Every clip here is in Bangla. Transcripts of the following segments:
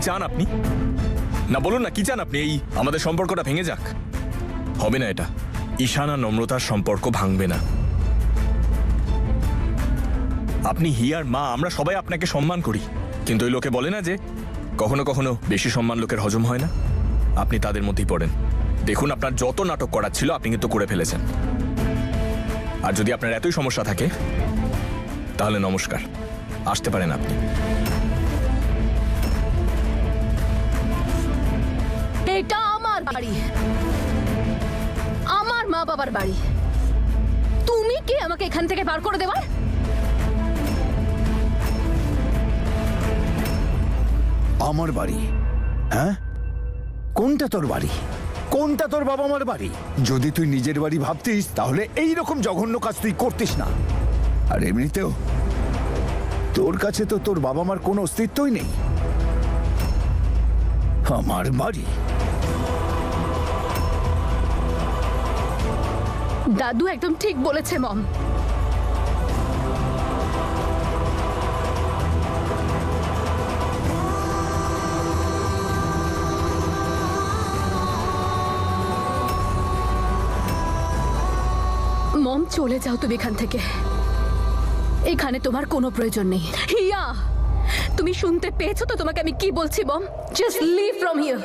চান আপনি? না বলুন না, কি চান আপনি? এই আমাদের সম্পর্কটা ভেঙে যাক? হবে না এটা। ঈশান আর নম্রতার সম্পর্ক ভাঙবে না। আপনি হিয়ার মা, আমরা সবাই আপনাকে সম্মান করি, কিন্তু ওই লোকে বলে না যে কখনো কখনো বেশি সম্মান লোকের হজম হয় না। আপনি তাদের মধ্যেই পড়েন। দেখুন, আপনার যত নাটক করার ছিল আপনি কিন্তু করে ফেলেছেন। আর যদি আপনার এতই সমস্যা থাকে তাহলে নমস্কার, আসতে পারেন আপনি। এটা আমার বাড়ি, আমার মা বাবার বাড়ি। তুমি কি আমাকে এখান থেকে বার করে দেবার? আমার বাড়ি? হ্যাঁ, কোনটা তোর বাড়ি? কোনটা তোর বাবা মার বাড়ি? যদি তুই নিজের বাড়ি ভাবতিস তাহলে এই রকম জঘন্য কাজ তুই করতিস না। আর এমনিতেও তোর কাছে তো তোর বাবা মার কোনো অস্তিত্বই নেই। আমার বাড়ি? দাদু একদম ঠিক বলেছে মম। মম, চলে যাও তুমি এখান থেকে। এখানে তোমার কোনো প্রয়োজন নেই। হিয়া, তুমি শুনতে পেয়েছো তো তোমাকে আমি কি বলছি mom? Just leave from here.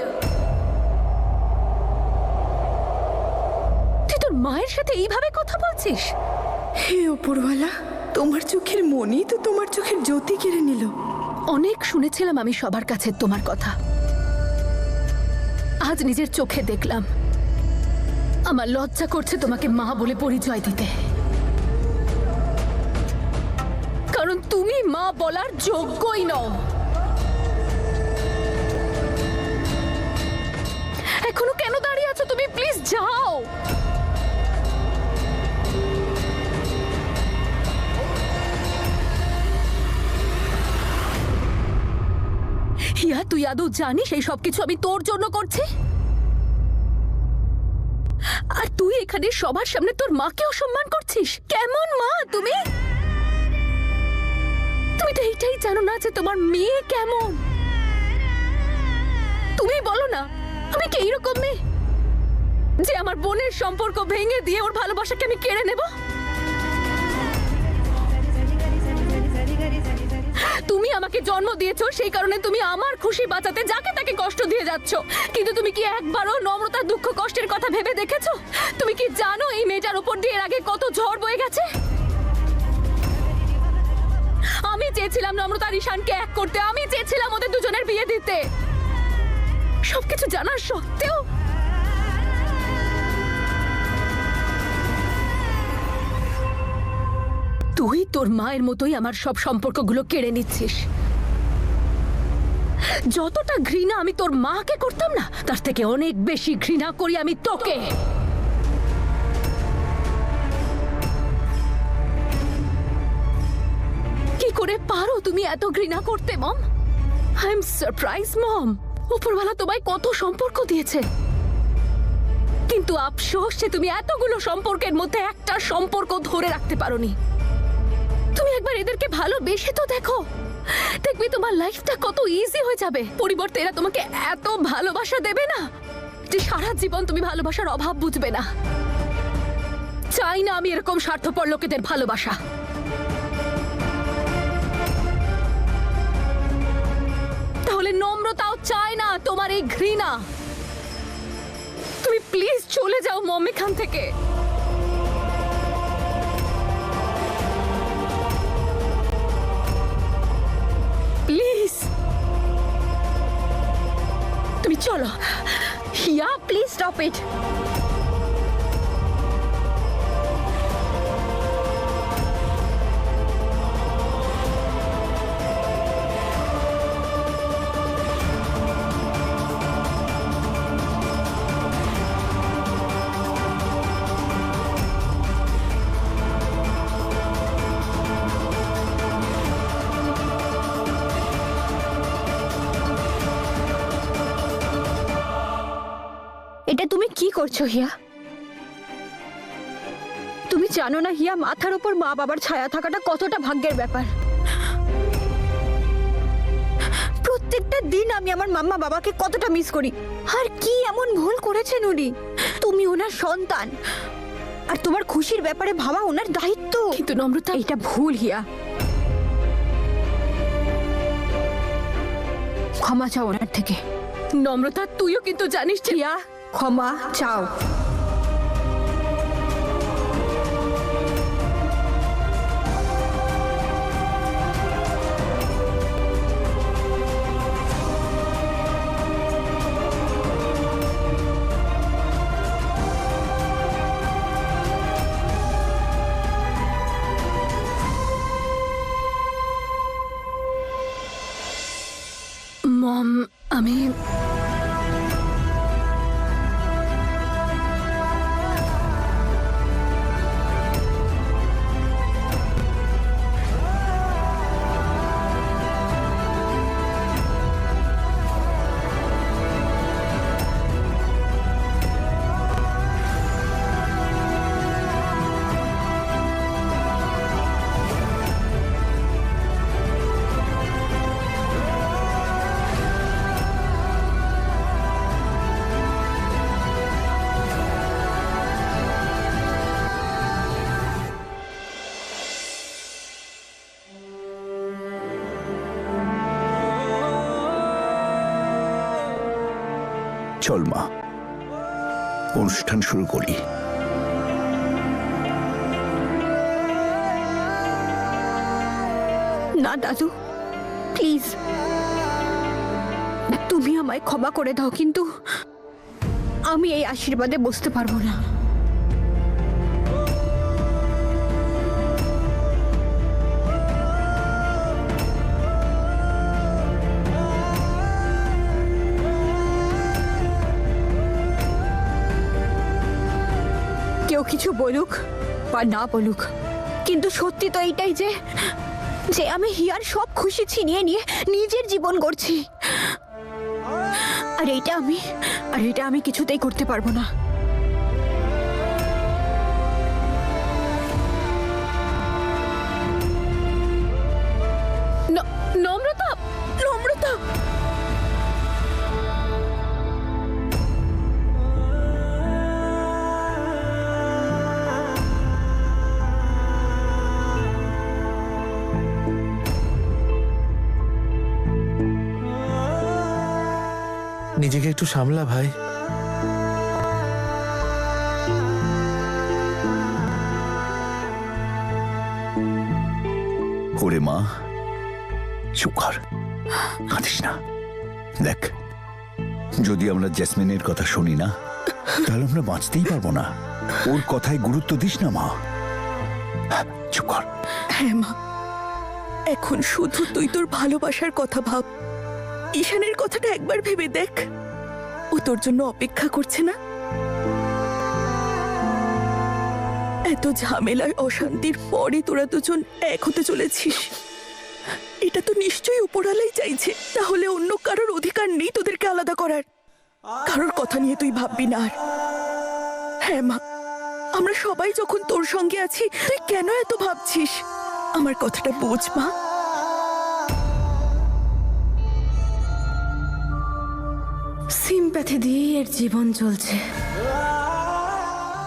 তুই তোর মায়ের সাথে এইভাবে কথা বলছিস? হে ওপরওয়ালা, তোমার চোখের মনই তো তোমার চোখের জ্যোতি কেড়ে নিল। অনেক শুনেছিলাম আমি সবার কাছে তোমার কথা, আজ নিজের চোখে দেখলাম। আমার লজ্জা করছে তোমাকে মা বলে পরিচয় দিতে, কারণ তুমি মা বলার যোগ্যই নও। এখনো কেন দাঁড়িয়ে আছো তুমি? প্লিজ যাও। হিয়া, তুই আদৌ জানিস এই সবকিছু আমি তোর জন্য করছি? আর তুই এখানে সবার সামনে তোর মাকে অসম্মান করছিস? কেমন মা তুমি? তুমি তো এইটাই জানো না যে তোমার মেয়ে কেমন? তুমি বলো না, আমি কি এইরকম মেয়ে যে আমার বোনের সম্পর্ক ভেঙে দিয়ে ওর ভালোবাসাকে আমি কেড়ে নেব? তুমি আমাকে জন্ম দিয়েছো, সেই কারণে তুমি আমার খুশি বাঁচাতে যাকে তাকে কষ্ট দিয়ে যাচ্ছ। কিন্তু তুমি কি একবারও নম্রতার দুঃখ কষ্টের কথা ভেবে দেখেছো? তুমি কি জানো এই মেয়েটার উপর দিয়ে এর আগে কত ঝড় বয়ে গেছে? আমি চেয়েছিলাম নম্রতা আর ঈশানকে এক করতে, আমি চেয়েছিলাম ওদের দুজনের বিয়ে দিতে। সবকিছু জানার সত্ত্বেও তুই তোর মায়ের মতোই আমার সব সম্পর্কগুলো কেড়ে নিচ্ছিস। যতটা ঘৃণা আমি তোর মাকে করতাম না, তার থেকে অনেক বেশি ঘৃণা করি আমি তোকে। কি করে পারো তুমি এত ঘৃণা করতে মম? আই এম সারপ্রাইজ মম। উপরওয়ালা তোমায় কত সম্পর্ক দিয়েছে, কিন্তু আফসোস যে তুমি এতগুলো সম্পর্কের মধ্যে একটা সম্পর্ক ধরে রাখতে পারোনি। তুমি একবার এদেরকে ভালোবেসে তো দেখো, দেখবি তোমার লাইফটা কত ইজি হয়ে যাবে। পরিবর্তে এরা তোমাকে এত ভালোবাসা দেবে না যে সারা জীবন তুমি ভালোবাসার অভাব বুঝবে না। চাই না আমি এরকম স্বার্থপর লোকেদের ভালোবাসা। তাহলে নম্রতাও চায় না তোমার এই ঘৃণা। তুমি প্লিজ চলে যাও মম এখান থেকে। প্লিজ তুমি চলো। হিয়া, প্লিজ স্টপ ইট। এটা তুমি কি করছো হিয়া? তুমি জানো না হিয়া, মাথার উপর মা বাবার ছায়া থাকাটা কতটা ভাগ্যের ব্যাপার। প্রত্যেকটা দিন আমি আমার মাম্মা বাবাকে কতটা মিস করি। আর কি এমন ভুল করেছেন উনি? তুমি ওনার সন্তান, আর তোমার খুশির ব্যাপারে ভাবা ওনার দায়িত্ব। কিন্তু নম্রতা, এটা ভুল হিয়া। ক্ষমা চাও ওনার থেকে। নম্রতা তুইও কিন্তু জানিস যে হিয়া, ক্ষমা চাও। মম, আমি চল মা, অনুষ্ঠান শুরু করি। না দাদু, প্লিজ, তুমি আমায় ক্ষমা করে দাও, কিন্তু আমি এই আশীর্বাদে বসতে পারবো না। কেউ কিছু বলুক বা না বলুক, কিন্তু সত্যি তো এইটাই যে যে আমি হিয়ার সব খুশি ছিনিয়ে নিয়ে নিজের জীবন গড়ছি। আর এইটা আমি কিছুতেই করতে পারবো না। নম্রতা, নম্রতা, নিজেকে একটু সামলা ভাই। ওরে মা, চুপ কর, কাঁদিস না। দেখ, যদি আমরা জেসমিনের কথা শুনি না, তাহলে আমরা বাঁচতেই পারবো না। ওর কথায় গুরুত্ব দিস না মা। চুপ কর। হ্যাঁ মা, এখন শুধু তুই তোর ভালোবাসার কথা ভাব। ঈশানের কথাটা একবার ভেবে দেখ, ও তোর জন্য অপেক্ষা করছে না? এত ঝামেলার অশান্তির পরে তোরা দুজন এক হতে চলেছিস, এটা তো নিশ্চয়ই উপরালাই চাইছে। তাহলে অন্য কারোর অধিকার নেই তোদেরকে আলাদা করার। কারোর কথা নিয়ে তুই ভাববি না আর। হ্যাঁ মা, আমরা সবাই যখন তোর সঙ্গে আছি, তুই কেন এত ভাবছিস? আমার কথাটা বোঝ মা। সিম্প্যাথি দিয়ে এর জীবন চলছে।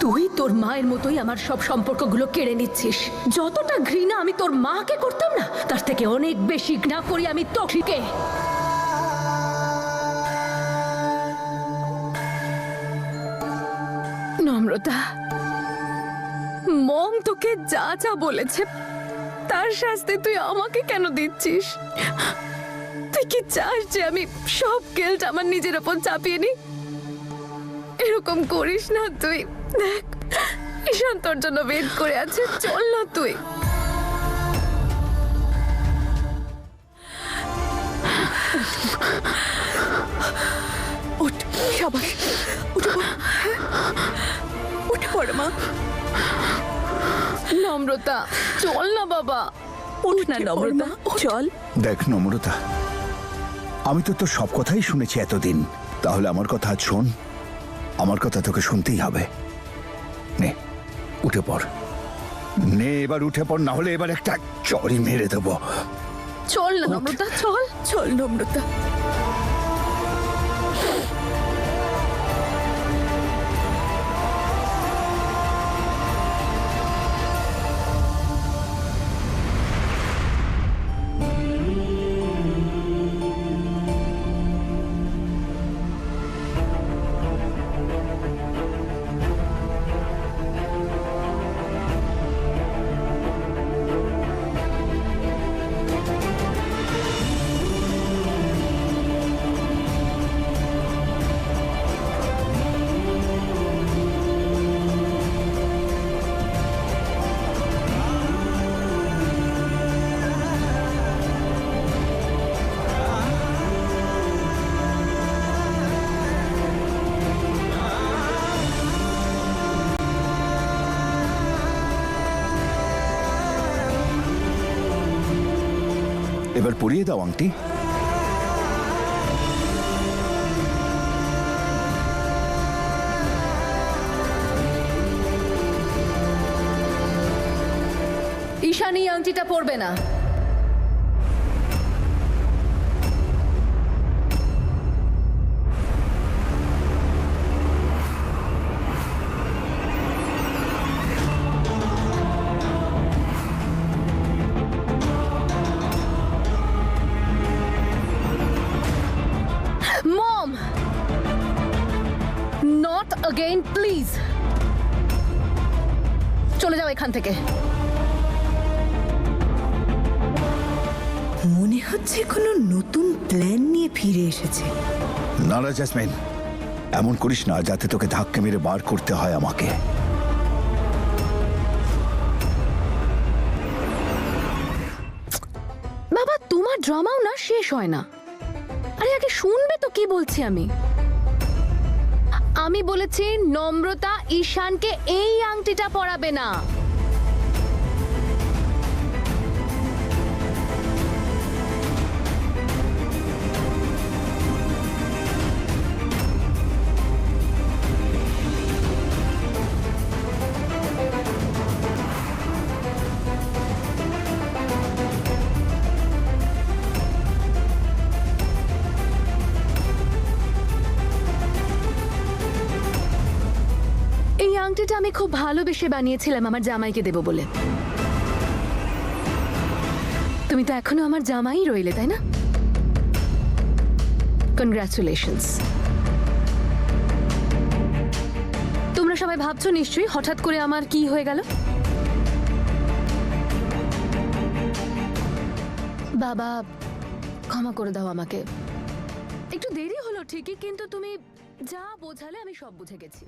তুই তোর মায়ের মতোই আমার সব সম্পর্কগুলো কেড়ে নিচ্ছিস। যতটা ঘৃণা আমি তোর মাকে করতাম না, তার থেকে অনেক বেশি ঘৃণা করি আমি তোকে। নম্রতা, মম তোকে যা যা বলেছে তার শাস্তি তুই আমাকে কেন দিচ্ছিস? তুই কি চাস যে আমি সব গিল্ট আমার নিজের ওপর চাপিয়ে নি? এরকম করিস না তুই। দেখ, ঈশান তোর জন্য ওয়েট করে আছে, চল না তুই। ওঠ, সাবাস, উঠে পড়। উঠে পড় মা। নম্রতা, চল না বাবা। উঠ না নম্রতা, চল। দেখ নম্রতা, আমি তো তোর সব কথাই শুনেছি এতদিন, তাহলে আমার কথা আজ শোন। আমার কথা তোকে শুনতেই হবে। নে, উঠে পড়। নে, এবার উঠে পড়, না হলে এবার একটা চড়ই মেরে দেবো। চল না নম্রতা, চল। চল নম্রতা। এবার পরিয়ে দাও আংটি। ঈশান এই আংটিটা পরবে না। মম, নট अगेन প্লিজ। চলে যাও এখান থেকে। মনে হচ্ছে কোনো নতুন প্ল্যান নিয়ে ফিরে এসেছে। না না জ্যাসমিন, এমন করিস না যাতে তোকে ধাক্কা মেরে বার করতে হয় আমাকে। বাবা, তোমার ড্রামাও না শেষ হয় না। আরে আগে শুনবে তো কি বলছি আমি। আমি বলেছি নম্রতা ঈশানকে এই আংটিটা পরাবে না। এই আংটিটা আমি খুব ভালোবেসে বানিয়েছিলাম আমার জামাইকে দেব বলে। তুমি তো এখনো আমার জামাই রইলে, তাই না? কনগ্রাচুলেশনস। তোমরা সবাই ভাবছো নিশ্চয়ই হঠাৎ করে আমার কি হয়ে গেল। বাবা, ক্ষমা করে দাও আমাকে। একটু দেরি হলো ঠিকই, কিন্তু তুমি যা বোঝালে আমি সব বুঝে গেছি।